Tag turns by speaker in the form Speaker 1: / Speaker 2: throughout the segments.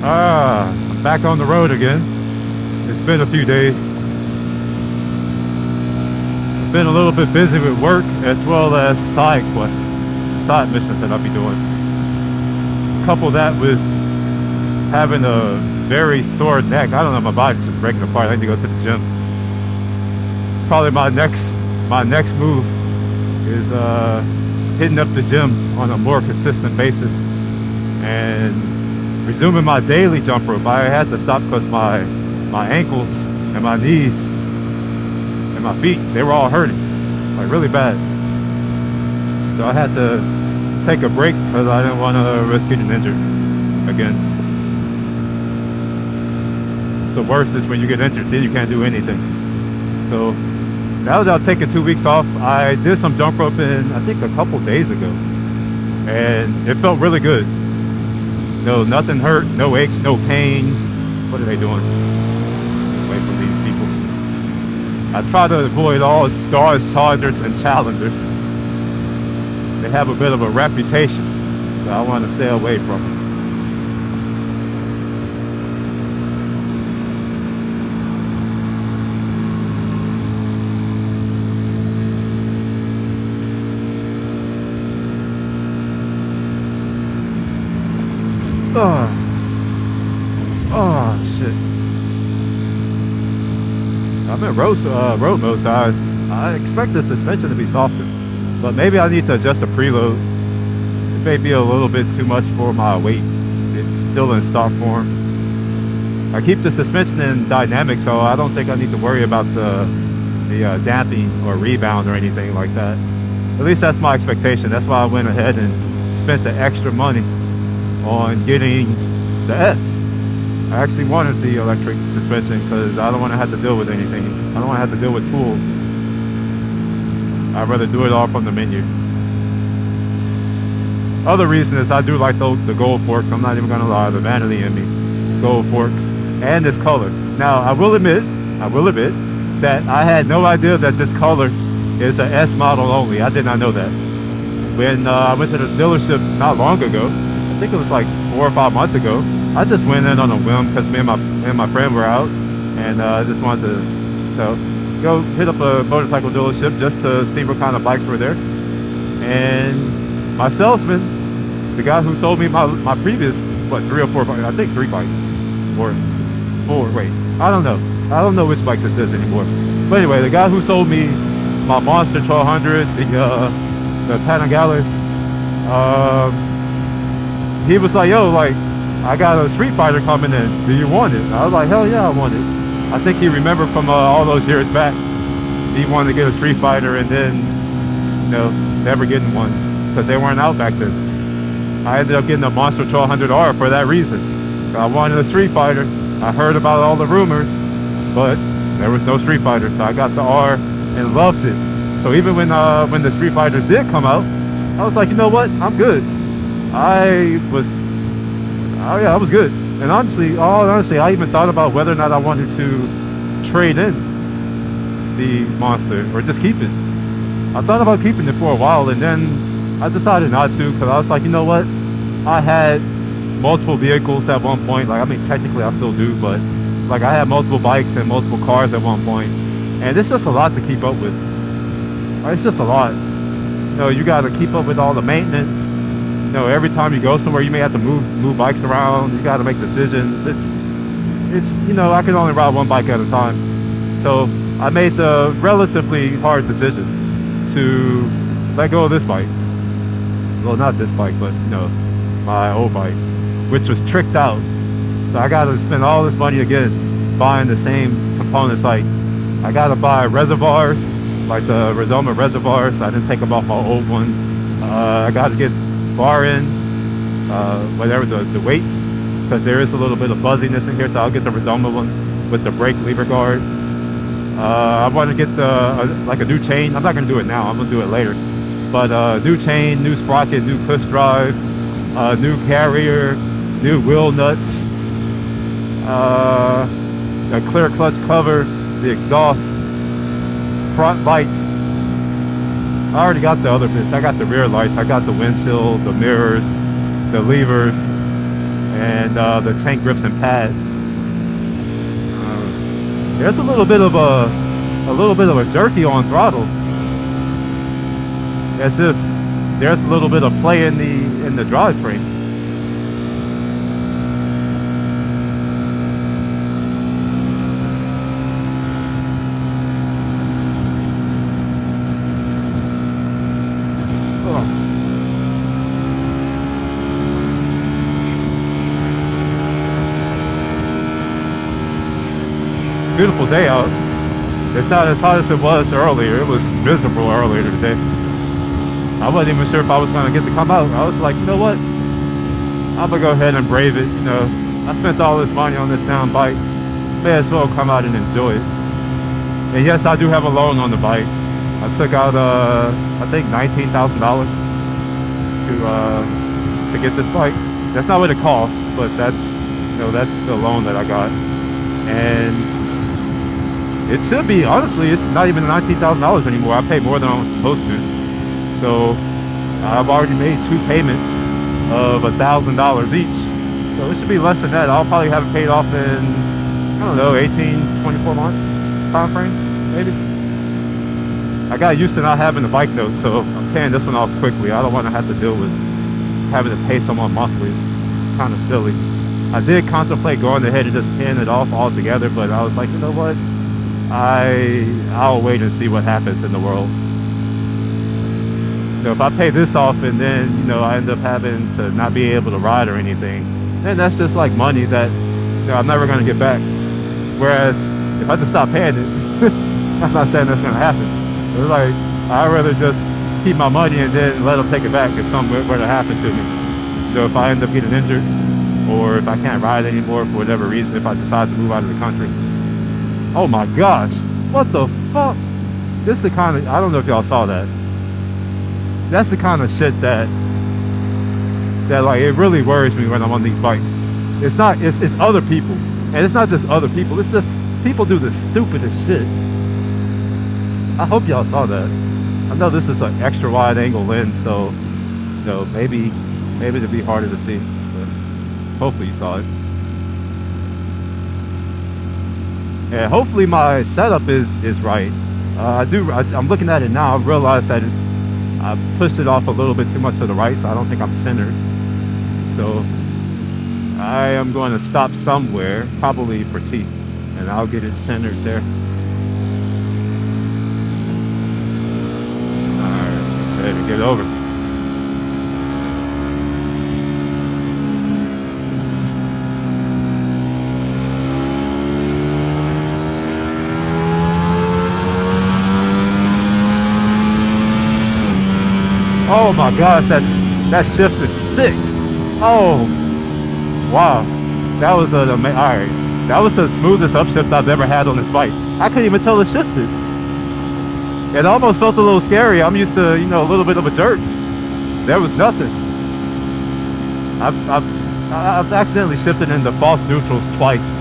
Speaker 1: I'm back on the road again. It's been a few days. I've been a little bit busy with work as well as side quests, side missions that I'll be doing. Couple that with having a very sore neck. I don't know, my body's just breaking apart. I need to go to the gym. Probably my next move is hitting up the gym on a more consistent basis and resuming my daily jump rope. I had to stop because my ankles and my knees and my feet, they were all hurting, like really bad. So I had to take a break because I didn't want to risk getting injured again. It's the worst is when you get injured, then you can't do anything. So now that I've taken 2 weeks off, I did some jump roping, I think a couple days ago, and it felt really good. No, nothing hurt, no aches, no pains. What are they doing? Away from these people. I try to avoid all Dodge Chargers and Challengers. They have a bit of a reputation, so I want to stay away from them. Oh shit. I'm in road mode, so I expect the suspension to be softer. But maybe I need to adjust the preload. It may be a little bit too much for my weight. It's still in stock form. I keep the suspension in dynamic, so I don't think I need to worry about the damping or rebound or anything like that. At least that's my expectation. That's why I went ahead and spent the extra money on getting the S. I actually wanted the electric suspension because I don't want to have to deal with anything. I don't want to have to deal with tools. I'd rather do it all from the menu. Other reason is I do like the gold forks. I'm not even gonna lie, the vanity in me. It's gold forks and this color. Now I will admit that I had no idea that this color is a S model only. I did not know that. When I went to the dealership not long ago, I think it was like 4 or 5 months ago, I just went in on a whim because me and my friend were out, and I just wanted to go hit up a motorcycle dealership just to see what kind of bikes were there. And my salesman, the guy who sold me my previous 3 or 4 bikes, I think 3 bikes or 4. Wait, I don't know which bike this is anymore. But anyway, the guy who sold me my Monster 1200, the Panigales, he was like, yo, like, I got a Street Fighter coming in. Do you want it? I was like, hell yeah, I want it. I think he remembered from all those years back. He wanted to get a Street Fighter and then, never getting one because they weren't out back then. I ended up getting a Monster 1200R for that reason. I wanted a Street Fighter. I heard about all the rumors, but there was no Street Fighter, so I got the R and loved it. So even when the Street Fighters did come out, I was like, you know what? I'm good. I was good. And honestly, I even thought about whether or not I wanted to trade in the Monster or just keep it. I thought about keeping it for a while, and then I decided not to because I was like, you know what? I had multiple vehicles at one point. Like, I mean, technically I still do, but like I had multiple bikes and multiple cars at one point, and it's just a lot to keep up with. It's just a lot. You got to keep up with all the maintenance. Every time you go somewhere, you may have to move bikes around. You got to make decisions. It's I can only ride one bike at a time. So I made the relatively hard decision to let go of this bike. Well, not this bike, but my old bike, which was tricked out. So I got to spend all this money again buying the same components. Like, I got to buy reservoirs, like the Rizoma reservoirs. I didn't take them off my old one. I got to get bar ends, whatever the weights, because there is a little bit of buzziness in here, so I'll get the Rizoma ones with the brake lever guard. I want to get like a new chain. I'm not going to do it now, I'm going to do it later, but new chain, new sprocket, new push drive, new carrier, new wheel nuts, a clear clutch cover, the exhaust, front lights. I already got the other bits. I got the rear lights, I got the windshield, the mirrors, the levers, and the tank grips and pad. There's a little bit of a jerky on throttle, as if there's a little bit of play in the drivetrain. Beautiful day out. It's not as hot as it was earlier. It was miserable earlier today. I wasn't even sure if I was going to get to come out. I was like, you know what? I'm going to go ahead and brave it. You know, I spent all this money on this damn bike. May as well come out and enjoy it. And yes, I do have a loan on the bike. I took out, I think $19,000 to get this bike. That's not what it costs, but that's the loan that I got. And it should be, honestly, it's not even $19,000 anymore. I pay more than I was supposed to. So I've already made 2 payments of $1,000 each. So it should be less than that. I'll probably have it paid off in, I don't know, 18, 24 months time frame, maybe. I got used to not having the bike note, so I'm paying this one off quickly. I don't want to have to deal with having to pay someone monthly. It's kind of silly. I did contemplate going ahead and just paying it off altogether, but I was like, you know what? I'll wait and see what happens in the world. You know, if I pay this off and then, you know, I end up having to not be able to ride or anything, then that's just like money that, you know, I'm never going to get back. Whereas if I just stop paying it, I'm not saying that's going to happen. It's like, I'd rather just keep my money and then let them take it back if something were to happen to me. You know, if I end up getting injured, or if I can't ride anymore for whatever reason, if I decide to move out of the country. Oh my gosh, what the fuck? This is the kind of, I don't know if y'all saw that. That's the kind of shit that like, it really worries me when I'm on these bikes. It's other people. And it's not just other people, it's just people do the stupidest shit. I hope y'all saw that. I know this is an extra wide angle lens, so, you know, maybe it'll be harder to see. Hopefully you saw it. Yeah, hopefully my setup is right. I'm looking at it now. I realized that I pushed it off a little bit too much to the right, so I don't think I'm centered. So I am going to stop somewhere, probably for T, and I'll get it centered there. Alright, ready to get over. Oh my gosh, that shift is sick. Oh, wow. That was alright. That was the smoothest upshift I've ever had on this bike. I couldn't even tell it shifted. It almost felt a little scary. I'm used to, you know, a little bit of a jerk. There was nothing. I've accidentally shifted into false neutrals twice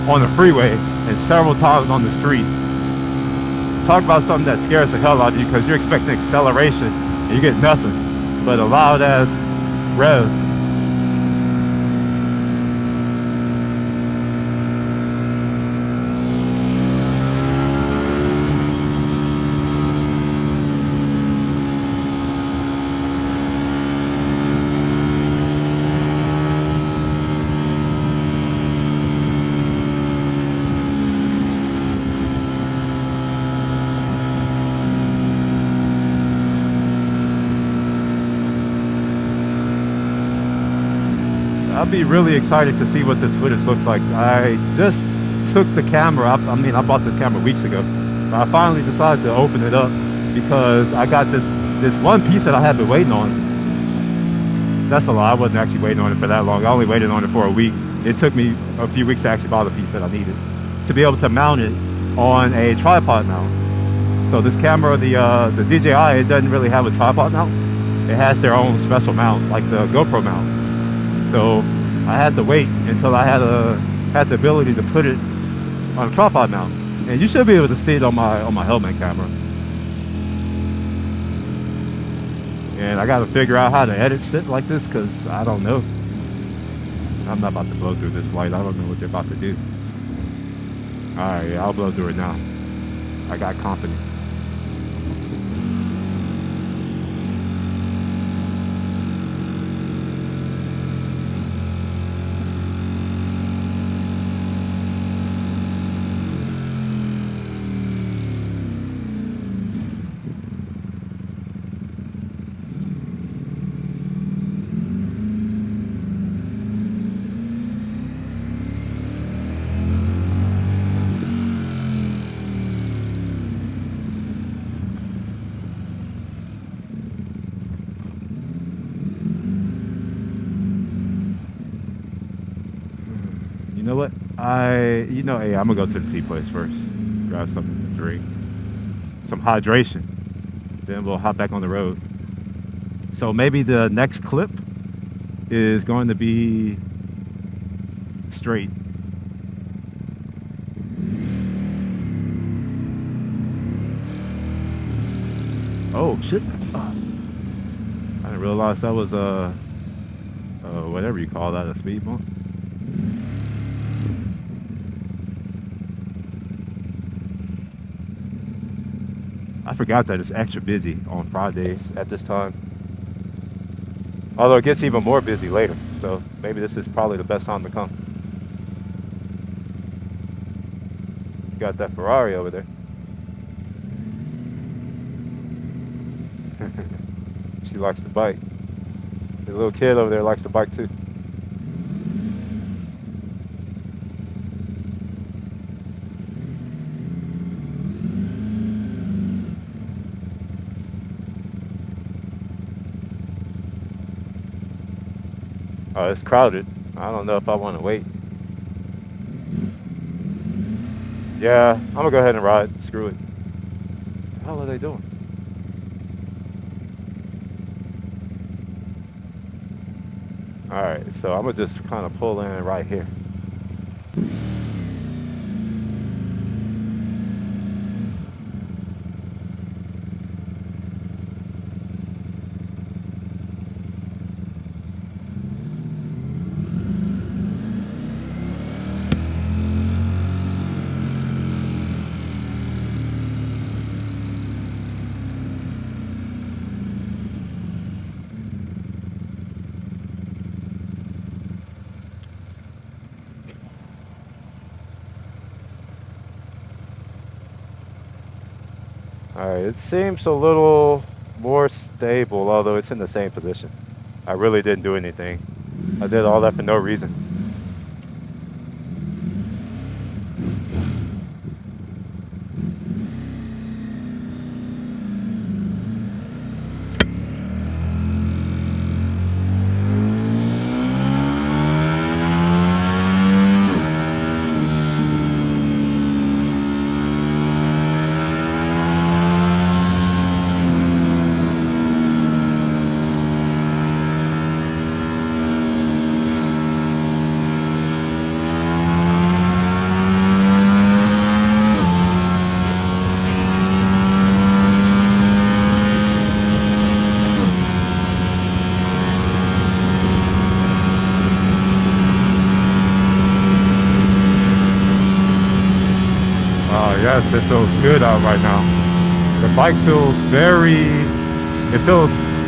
Speaker 1: on the freeway and several times on the street. Talk about something that scares the hell out of you because you're expecting acceleration. You get nothing but a loud ass rev. I'll be really excited to see what this footage looks like. I just took the camera up. I mean, I bought this camera weeks ago. But I finally decided to open it up because I got this one piece that I had been waiting on. That's a lie. I wasn't actually waiting on it for that long. I only waited on it for a week. It took me a few weeks to actually buy the piece that I needed to be able to mount it on a tripod mount. So this camera, the DJI, it doesn't really have a tripod mount. It has their own special mount, like the GoPro mount. So I had to wait until I had the ability to put it on a tripod mount, and you should be able to see it on my helmet camera. And I got to figure out how to edit shit like this because I don't know. I'm not about to blow through this light. I don't know what they're about to do. Alright, yeah, I'll blow through it now. I got company. You know what? Hey, I'm gonna go to the tea place first. Grab something to drink, some hydration. Then we'll hop back on the road. So maybe the next clip is going to be straight. Oh shit! I didn't realize that was whatever you call that, a speed bump. I forgot that it's extra busy on Fridays at this time. Although it gets even more busy later, so maybe this is probably the best time to come. Got that Ferrari over there. She likes to bike. The little kid over there likes to bike too. Oh, it's crowded. I don't know if I want to wait. Yeah, I'm gonna go ahead and ride. Screw it. What the hell are they doing? Alright, so I'm gonna just kind of pull in right here. Alright, it seems a little more stable, although it's in the same position. I really didn't do anything. I did all that for no reason. Yes, it feels good out right now. The bike feels I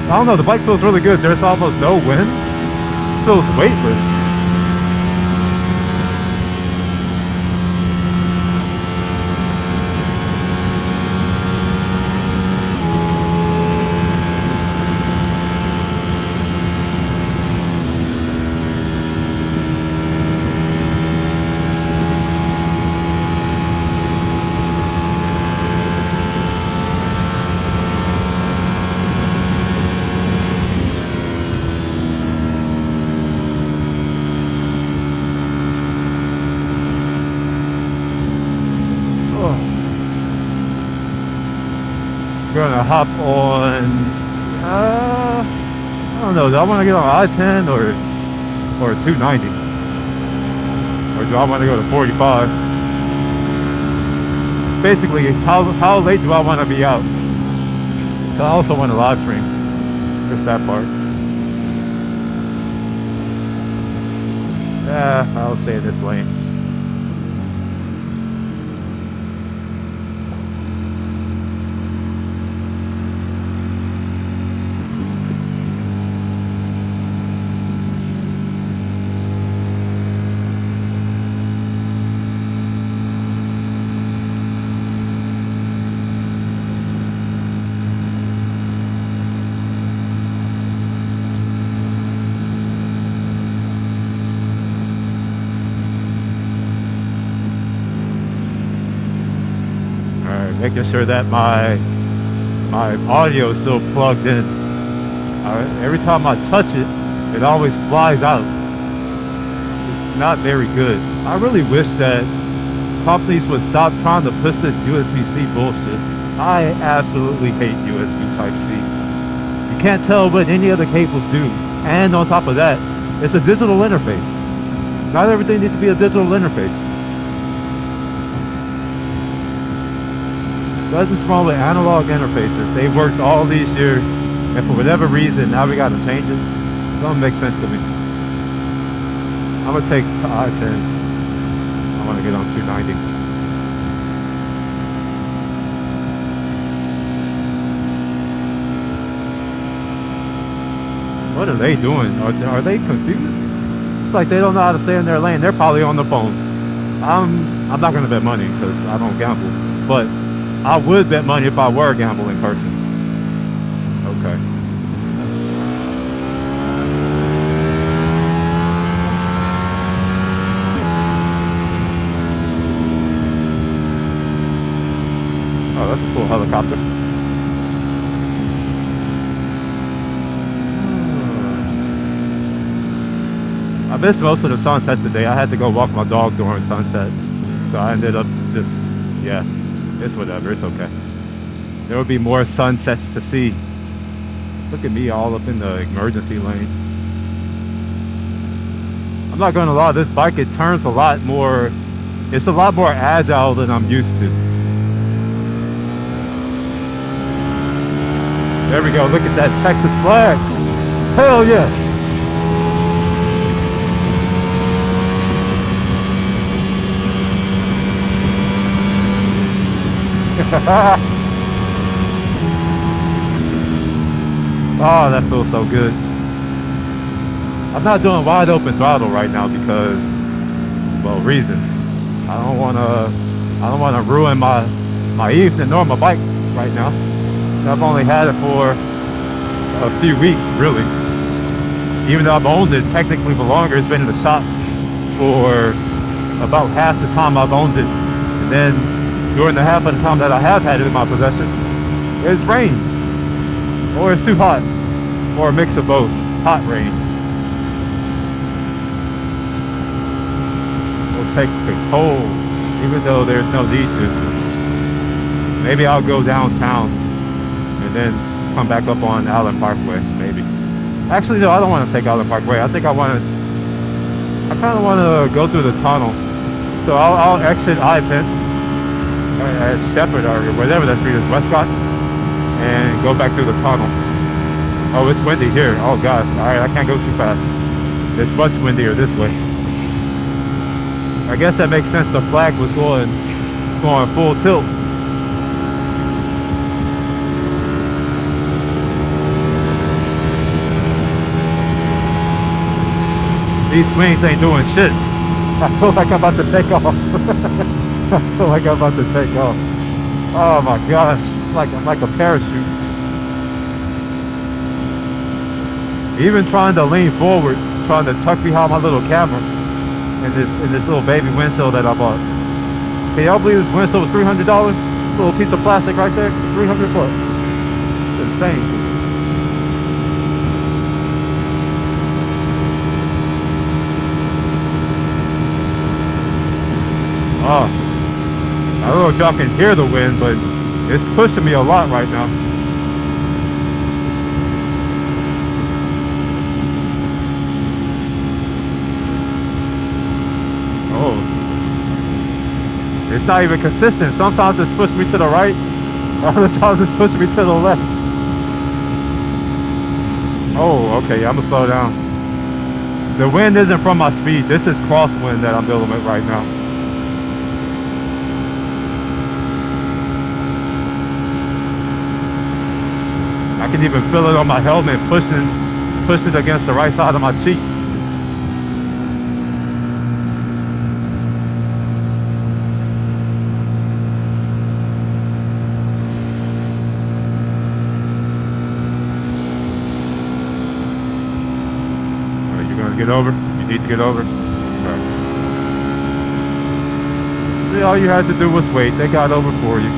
Speaker 1: don't know, the bike feels really good. There's almost no wind. It feels weightless. Gonna hop on I don't know, do I want to get on I-10 or 290, or do I want to go to 45? Basically, how late do I want to be out? 'Cause I also want to live stream. Just that part. I'll stay in this lane. Making sure that my audio is still plugged in. Every time I touch it, it always flies out. It's not very good. I really wish that companies would stop trying to push this USB-C bullshit. I absolutely hate USB Type-C. You can't tell what any other cables do. And on top of that, it's a digital interface. Not everything needs to be a digital interface. Nothing's wrong with analog interfaces. They worked all these years, and for whatever reason, now we gotta change it. It don't make sense to me. I'm gonna take to I-10. I wanna get on 290. What are they doing? Are they confused? It's like they don't know how to stay in their lane. They're probably on the phone. I'm not gonna bet money because I don't gamble, but I would bet money if I were a gambling person. Okay. Oh, that's a cool helicopter. I missed most of the sunset today. I had to go walk my dog during sunset. So I ended up just, yeah. It's whatever, it's okay. There will be more sunsets to see. Look at me all up in the emergency lane. I'm not gonna lie, this bike, it turns a lot more, it's a lot more agile than I'm used to. There we go, look at that Texas flag. Hell yeah. Oh, that feels so good. I'm not doing wide open throttle right now because, well, reasons. I don't wanna ruin my evening or my bike right now. I've only had it for a few weeks, really. Even though I've owned it technically for longer, it's been in the shop for about half the time I've owned it. And then during the half of the time that I have had it in my possession, it's rained, or it's too hot, or a mix of both. Hot rain will take the toll, even though there's no need to. Maybe I'll go downtown and then come back up on Allen Parkway, maybe. Actually, no, I don't want to take Allen Parkway. I think I kind of want to go through the tunnel. So I'll exit I-10. Shepherd or whatever that street is, Westcott, and go back through the tunnel. Oh, it's windy here. Oh gosh, alright, I can't go too fast. It's much windier this way. I guess that makes sense. The flag was going full tilt. These swings ain't doing shit. I feel like I'm about to take off. I feel like I'm about to take off. Oh my gosh, it's like a parachute. Even trying to lean forward, trying to tuck behind my little camera in this little baby windshield that I bought. Can y'all believe this windshield was $300? Little piece of plastic right there, 300 bucks. It's insane. Oh. I don't know if y'all can hear the wind, but it's pushing me a lot right now. Oh. It's not even consistent. Sometimes it's pushing me to the right, other times it's pushing me to the left. Oh, okay, I'm gonna slow down. The wind isn't from my speed. This is crosswind that I'm dealing with right now. I can even feel it on my helmet pushing against the right side of my cheek. Are you gonna get over? You need to get over. Okay. See, all you had to do was wait. They got over for you.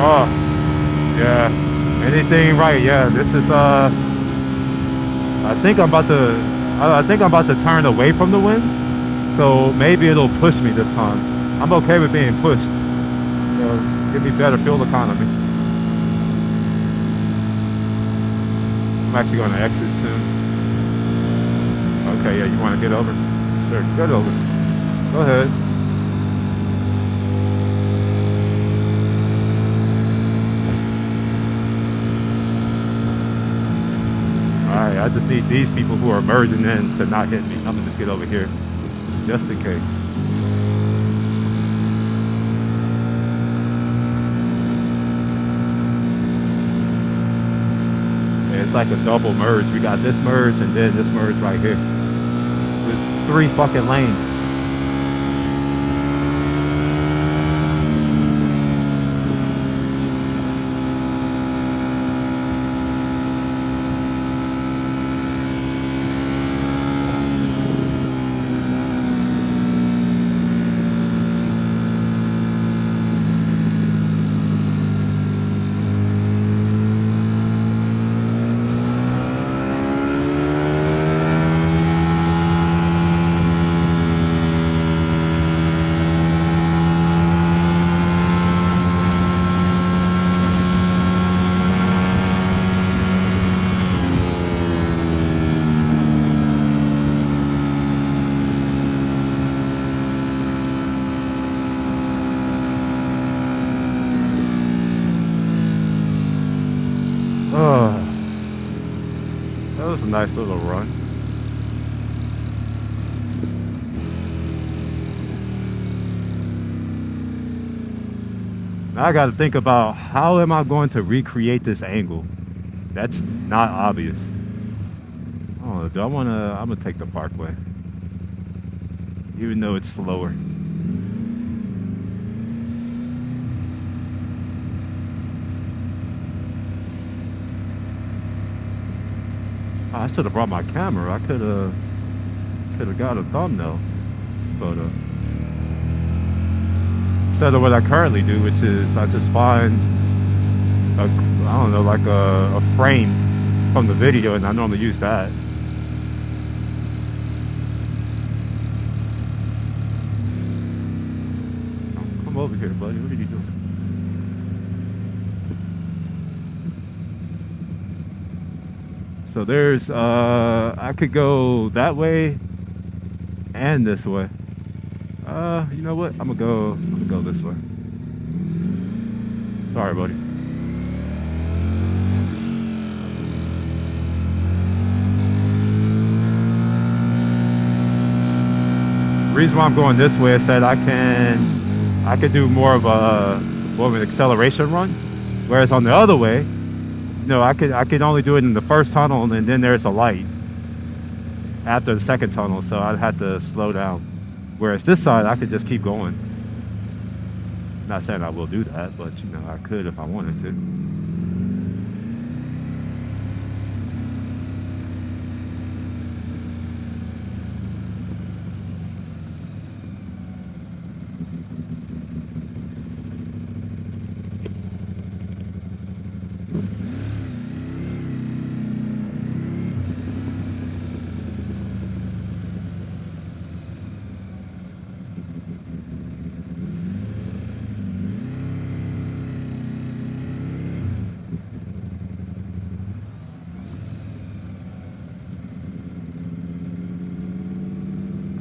Speaker 1: Oh, yeah. Anything right? Yeah. This is I think I'm about to turn away from the wind, so maybe it'll push me this time. I'm okay with being pushed. Give me better fuel economy. I'm actually going to exit soon. Okay, yeah, you want to get over? Sure, get over. Go ahead. Alright, I just need these people who are merging in to not hit me. I'm gonna just get over here, just in case. Yeah, it's like a double merge. We got this merge and then this merge right here. With 3 fucking lanes. Oh, that was a nice little run. Now I got to think about how am I going to recreate this angle? That's not obvious. Oh, do I want to? I'm gonna take the Parkway, even though it's slower. I should have brought my camera. I could have got a thumbnail photo. Instead of what I currently do, which is I just find I don't know, like a frame from the video, and I normally use that. Oh, come over here, buddy. What are you doing? So there's I could go that way and this way. You know what? I'm gonna go this way. Sorry, buddy. The reason why I'm going this way is that I could do more of an acceleration run, whereas on the other way, no, I could only do it in the first tunnel, and then there's a light after the second tunnel, so I'd have to slow down. Whereas this side, I could just keep going. Not saying I will do that, but you know, I could if I wanted to.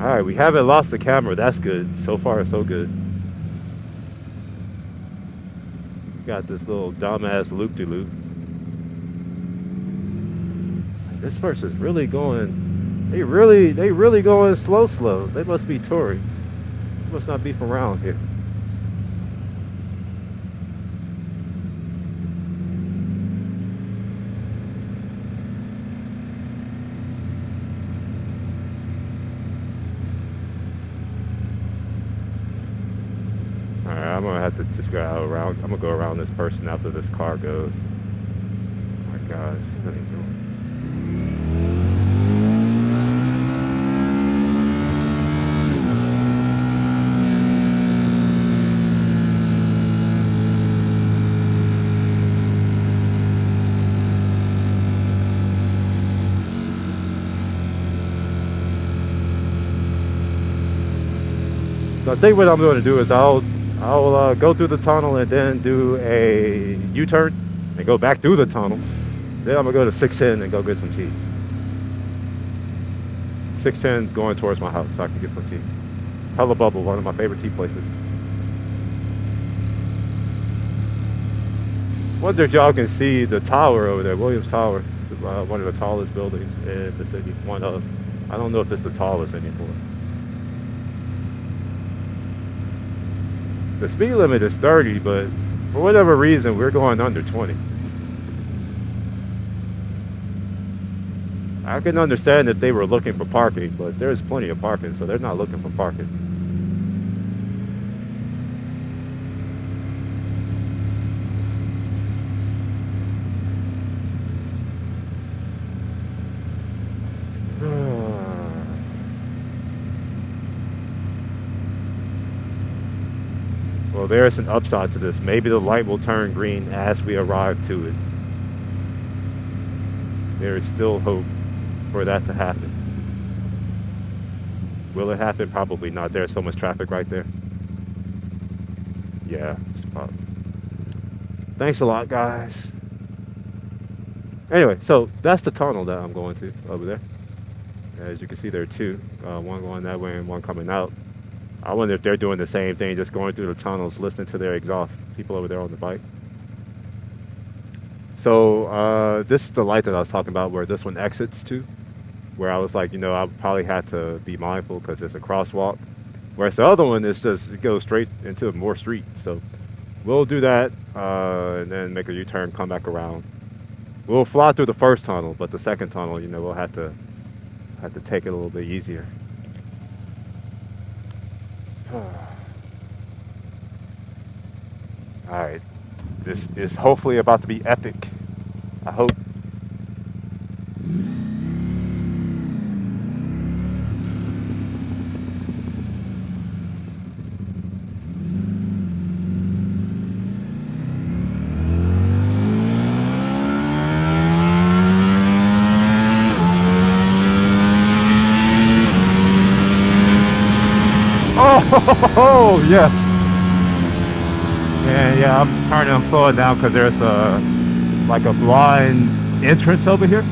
Speaker 1: Alright, we haven't lost the camera. That's good. So far, so good. Got this little dumbass loop-de-loop. This person's really going... They really going slow. They must be touring. They must not be from around here. I'm gonna have to just go around. I'm gonna go around this person after this car goes. Oh my gosh, what are they doing? So I think what I'm going to do is I'll go through the tunnel and then do a U-turn and go back through the tunnel. Then I'm gonna go to 610 and go get some tea. 610 going towards my house so I can get some tea. Hella Bubble, one of my favorite tea places. Wonder if y'all can see the tower over there, Williams Tower. It's one of the tallest buildings in the city. One of, I don't know if it's the tallest anymore. The speed limit is 30, but for whatever reason, we're going under 20. I can understand if they were looking for parking, but there's plenty of parking, so they're not looking for parking. Well, there's an upside to this. Maybe the light will turn green as we arrive to it. There is still hope for that to happen. Will it happen? Probably not. There's so much traffic right there. Yeah, it's probably. Thanks a lot, guys. Anyway, so that's the tunnel that I'm going to over there. As you can see, there are two. One going that way and one coming out. I wonder if they're doing the same thing, just going through the tunnels, listening to their exhaust. People over there on the bike. So this is the light that I was talking about where this one exits to. Where I was like, you know, I probably had to be mindful because there's a crosswalk. Whereas the other one is just, it goes straight into more street. So we'll do that and then make a U-turn, come back around. We'll fly through the first tunnel, but the second tunnel, you know, we'll have to take it a little bit easier. Alright, this is hopefully about to be epic. I hope. Oh, yes. And yeah, I'm slowing down because there's like a blind entrance over here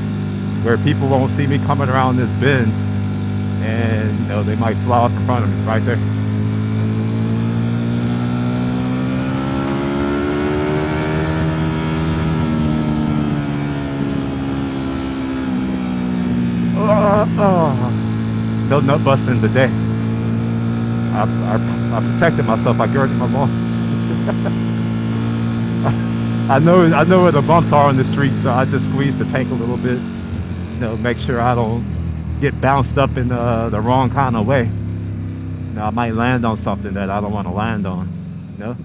Speaker 1: where people won't see me coming around this bend, and you know, they might fly off in front of me right there. No nut busting today. I protected myself. I girded my loins. I know where the bumps are on the street, so I just squeezed the tank a little bit. You know, make sure I don't get bounced up in the wrong kind of way. You know, I might land on something that I don't want to land on. You know.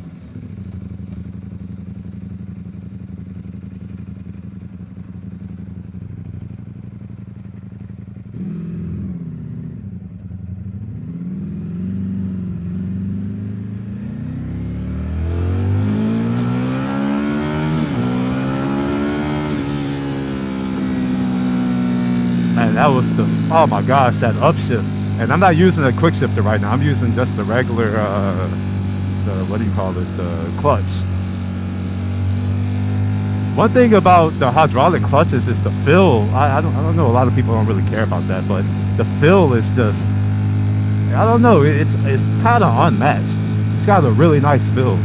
Speaker 1: That was the, oh my gosh, that upshift. And I'm not using a quick shifter right now. I'm using just the regular, the, what do you call this, the clutch. One thing about the hydraulic clutches is the feel. I don't know, a lot of people don't really care about that, but the feel is just I don't know. It's kind of unmatched. It's got a really nice feel.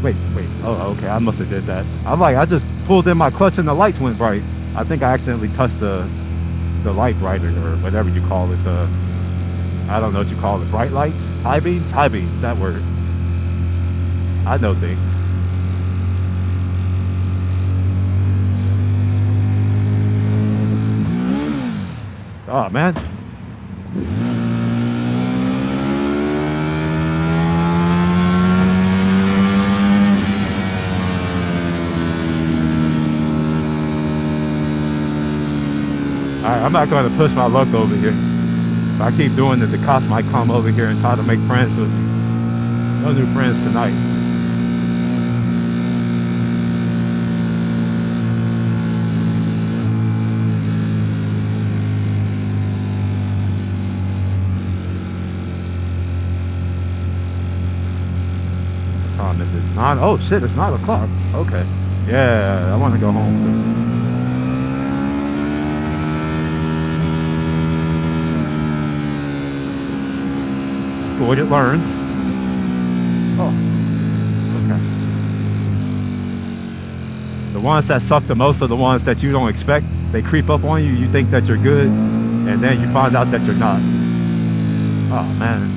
Speaker 1: Wait. Oh, okay. I must have did that. I just pulled in my clutch and the lights went bright. I think I accidentally touched the light brighter or whatever you call it. I don't know what you call it. Bright lights, high beams, that word. I know things. Oh man. Alright, I'm not going to push my luck over here. If I keep doing it, the cops might come over here and try to make friends with me. No new friends tonight. What time is it? 9? Oh shit, it's 9 o'clock. Okay. Yeah, I want to go home soon. What it learns. Oh, okay. The ones that suck the most are the ones that you don't expect. They creep up on you. You think that you're good, and then you find out that you're not. Oh man.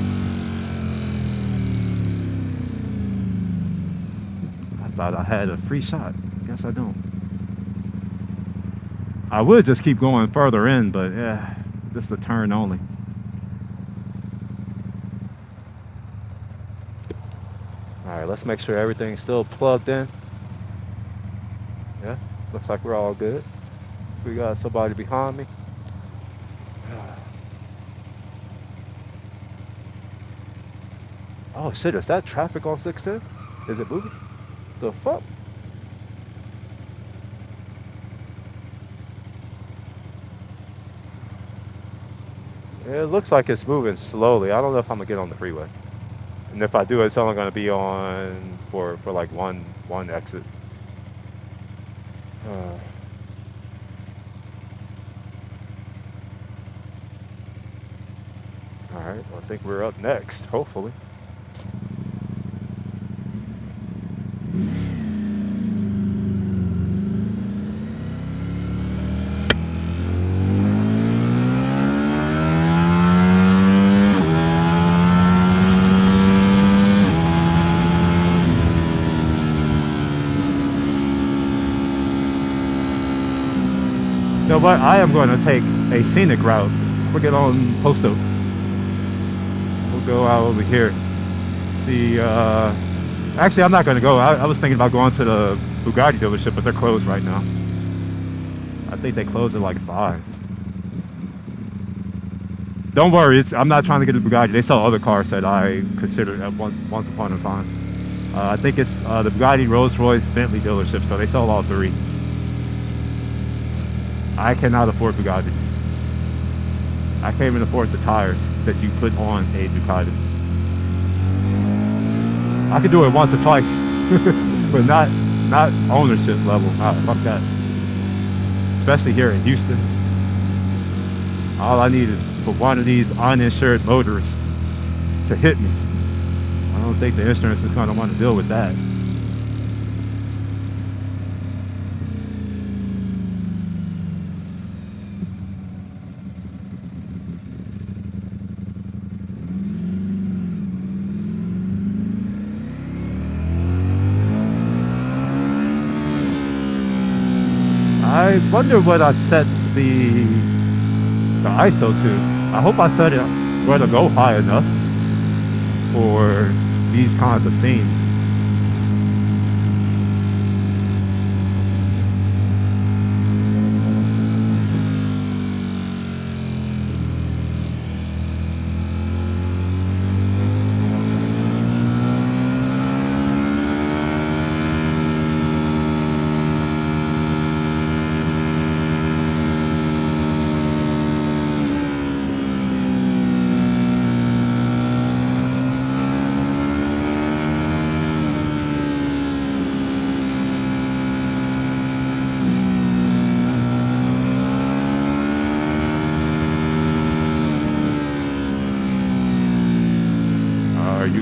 Speaker 1: I thought I had a free shot. Guess I don't. I would just keep going further in, but yeah, this is a turn only. Alright, let's make sure everything's still plugged in. Yeah, looks like we're all good. We got somebody behind me. Oh shit, is that traffic on 610? Is it moving? The fuck? It looks like it's moving slowly. I don't know if I'm gonna get on the freeway. And if I do, it's only going to be on for like one exit. All right, well, I think we're up next, hopefully. You know what? I am going to take a scenic route. We'll get on Post Oak. We'll go out over here. See, actually, I'm not going to go. I was thinking about going to the Bugatti dealership, but they're closed right now. I think they close at like 5. Don't worry, I'm not trying to get a Bugatti. They sell other cars that I considered at once upon a time. I think it's the Bugatti, Rolls Royce, Bentley dealership, so they sell all 3. I cannot afford Bugattis. I can't even afford the tires that you put on a Ducati. I could do it once or twice, but not ownership level. Fuck that. Especially here in Houston. All I need is for one of these uninsured motorists to hit me. I don't think the insurance is going to want to deal with that. I wonder what I set the ISO to. I hope I set it where to go high enough for these kinds of scenes.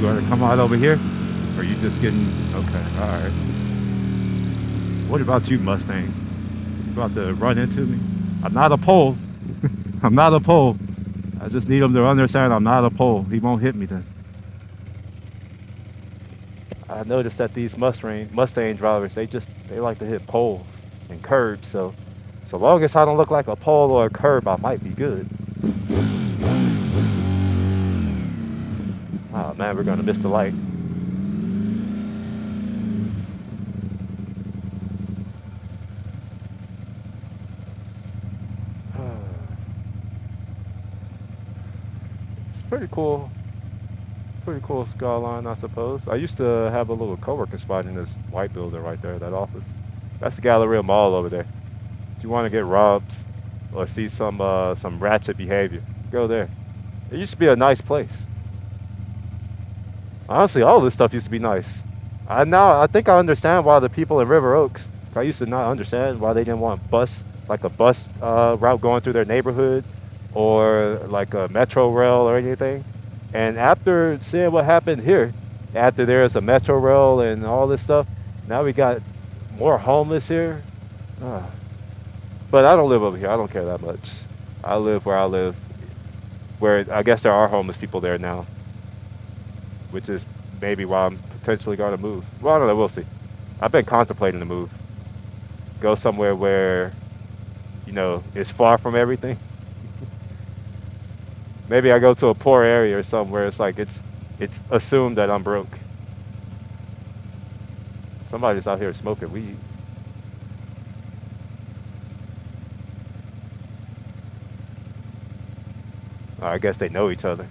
Speaker 1: You gonna come out over here? Or are you just getting, okay, alright. What about you, Mustang? You about to run into me? I'm not a pole. I'm not a pole. I just need him to understand I'm not a pole. He won't hit me then. I noticed that these Mustang drivers, they like to hit poles and curbs, so long as I don't look like a pole or a curb, I might be good. Oh man, we're gonna miss the light. It's pretty cool. Pretty cool skyline, I suppose. I used to have a little co-working spot in this white building right there, that office. That's the Galleria Mall over there. If you want to get robbed or see some ratchet behavior, go there. It used to be a nice place. Honestly, all this stuff used to be nice. I think I understand why the people in River Oaks. I used to not understand why they didn't want a bus route going through their neighborhood, or like a metro rail or anything. And after seeing what happened here, after there's a metro rail and all this stuff, now we got more homeless here. Ah. But I don't live over here. I don't care that much. I live where I live, where I guess there are homeless people there now, which is maybe why I'm potentially going to move. Well, I don't know. We'll see. I've been contemplating the move. Go somewhere where, it's far from everything. Maybe I go to a poor area or somewhere. It's like it's assumed that I'm broke. Somebody's out here smoking weed. I guess they know each other.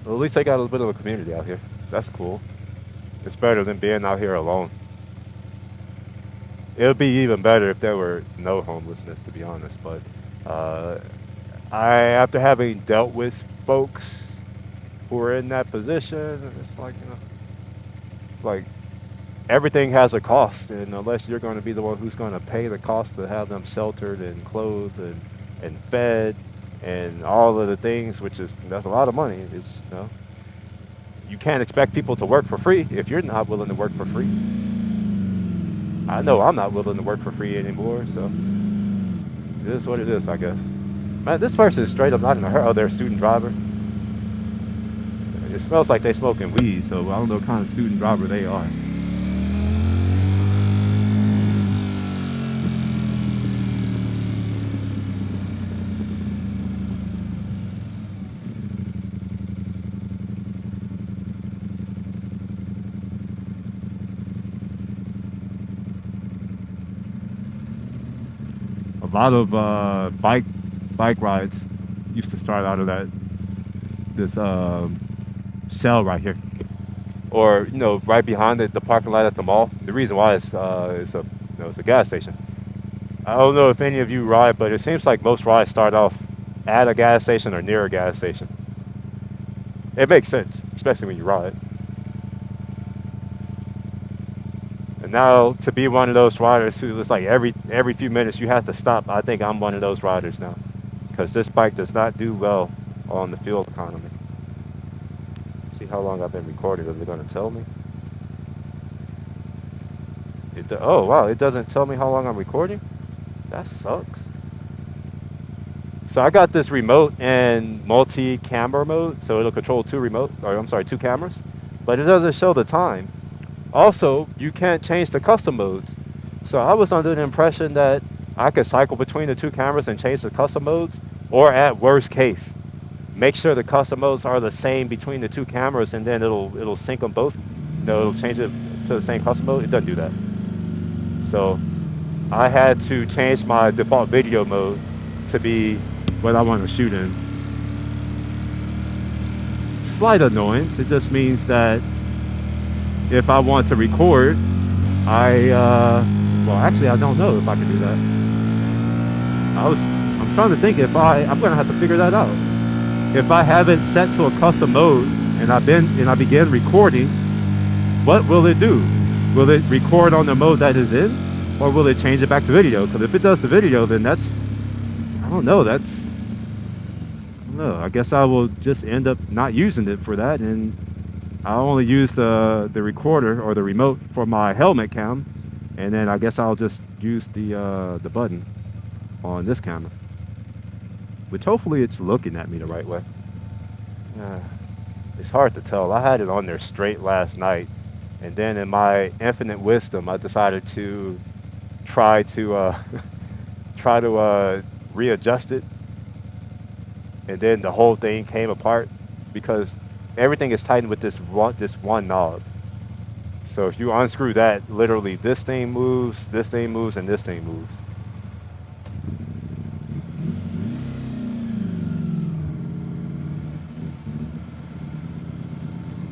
Speaker 1: Well, at least they got a little bit of a community out here. That's cool. It's better than being out here alone. It would be even better if there were no homelessness, to be honest. But after having dealt with folks who are in that position, it's like everything has a cost, and unless you're going to be the one who's going to pay the cost to have them sheltered and clothed and fed and all of the things, that's a lot of money. You can't expect people to work for free if you're not willing to work for free. I know I'm not willing to work for free anymore, so it is what it is, I guess. Man, this person is straight up not in a hurry. Oh, they're a student driver. It smells like they smoking weed, so I don't know what kind of student driver they are. A lot of bike rides used to start out of this shell right here, or right behind it, the parking lot at the mall. The reason why it's a gas station. I don't know if any of you ride, but it seems like most rides start off at a gas station or near a gas station. It makes sense, especially when you ride. And now to be one of those riders who it's like every few minutes you have to stop, I think I'm one of those riders now, because this bike does not do well on the fuel economy. See how long I've been recording. Are they going to tell me? Oh wow, it doesn't tell me how long I'm recording? That sucks. So I got this remote in multi-camera mode, so it'll control two cameras, but it doesn't show the time. Also, you can't change the custom modes. So I was under the impression that I could cycle between the two cameras and change the custom modes, or at worst case, make sure the custom modes are the same between the two cameras, and then it'll sync them both. It'll change it to the same custom mode. It doesn't do that. So I had to change my default video mode to be what I want to shoot in. Slight annoyance. It just means that if I want to record, actually I don't know if I can do that. I'm trying to think I'm gonna have to figure that out. If I have it set to a custom mode and I begin recording, what will it do? Will it record on the mode that is in, or will it change it back to video? Because if it does the video, then that's, I don't know. I don't know. I guess I will just end up not using it for that, and I'll only use the recorder or the remote for my helmet cam, and then I guess I'll just use the button on this camera, which hopefully it's looking at me the right way. Uh, it's hard to tell. I had it on there straight last night, and then in my infinite wisdom, I decided to try to try to readjust it, and then the whole thing came apart because everything is tightened with this one knob. So if you unscrew that, literally this thing moves, and this thing moves.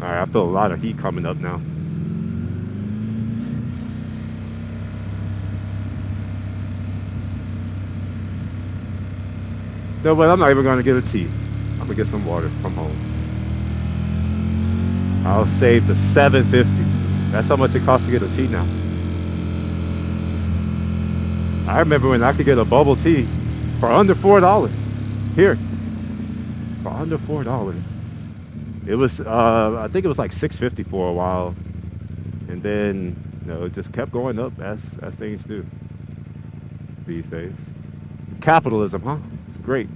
Speaker 1: All right, I feel a lot of heat coming up now. No, but I'm not even gonna get a tea. I'm gonna get some water from home. I'll save the 750. That's how much it costs to get a tea now. I remember when I could get a bubble tea for under $4 here. For under $4. It was I think it was like 650 for a while, and then it just kept going up as things do these days. Capitalism, huh? It's great.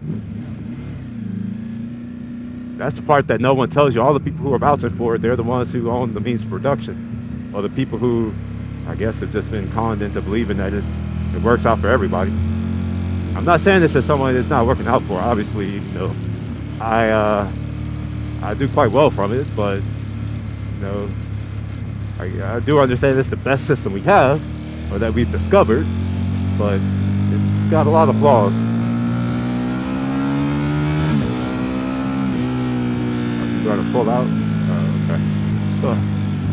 Speaker 1: That's the part that no one tells you. All the people who are vouching for it, they're the ones who own the means of production, or the people who, I guess, have just been conned into believing that it works out for everybody. I'm not saying this as someone it's not working out for. Obviously, I do quite well from it, but I do understand it's the best system we have, or that we've discovered, but it's got a lot of flaws. You gotta pull out. Okay.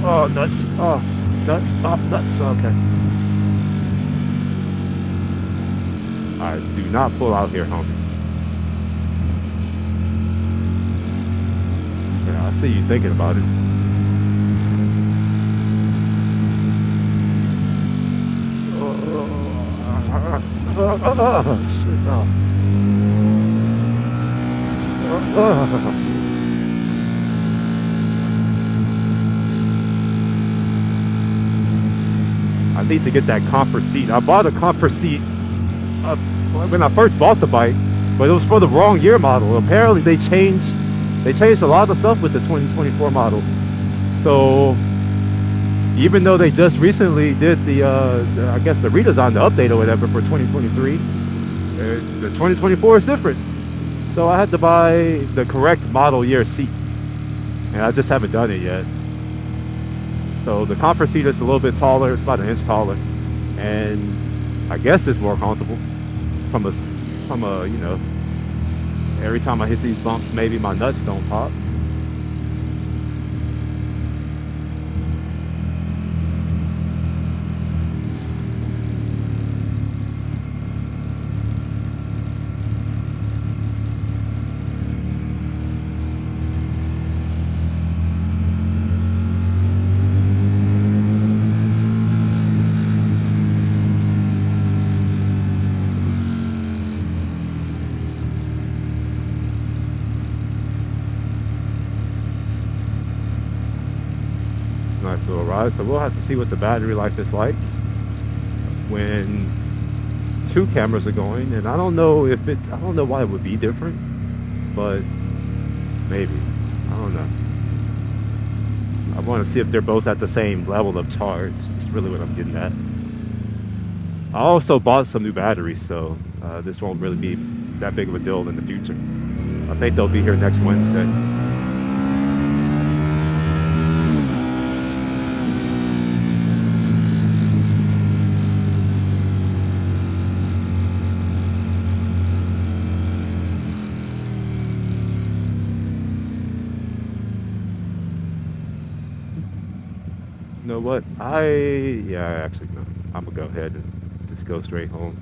Speaker 1: Oh, nuts. Oh, nuts. Oh, nuts. Okay. All right, do not pull out here, homie. Yeah, I see you thinking about it. Oh, shit. Oh. I need to get that comfort seat. I bought a comfort seat when I first bought the bike, but it was for the wrong year model. Apparently they changed a lot of stuff with the 2024 model. So even though they just recently did I guess the redesign, the update or whatever for 2023, the 2024 is different. So I had to buy the correct model year seat, and I just haven't done it yet. So the comfort seat is a little bit taller. It's about an inch taller, and I guess it's more comfortable. From a every time I hit these bumps, maybe my nuts don't pop. Nice little ride. So we'll have to see what the battery life is like when two cameras are going, and I don't know why it would be different, but maybe. I don't know. I want to see if they're both at the same level of charge. That's really what I'm getting at. I also bought some new batteries, so this won't really be that big of a deal in the future. I think they'll be here next Wednesday. You know what? Actually, no. I'm gonna go ahead and just go straight home.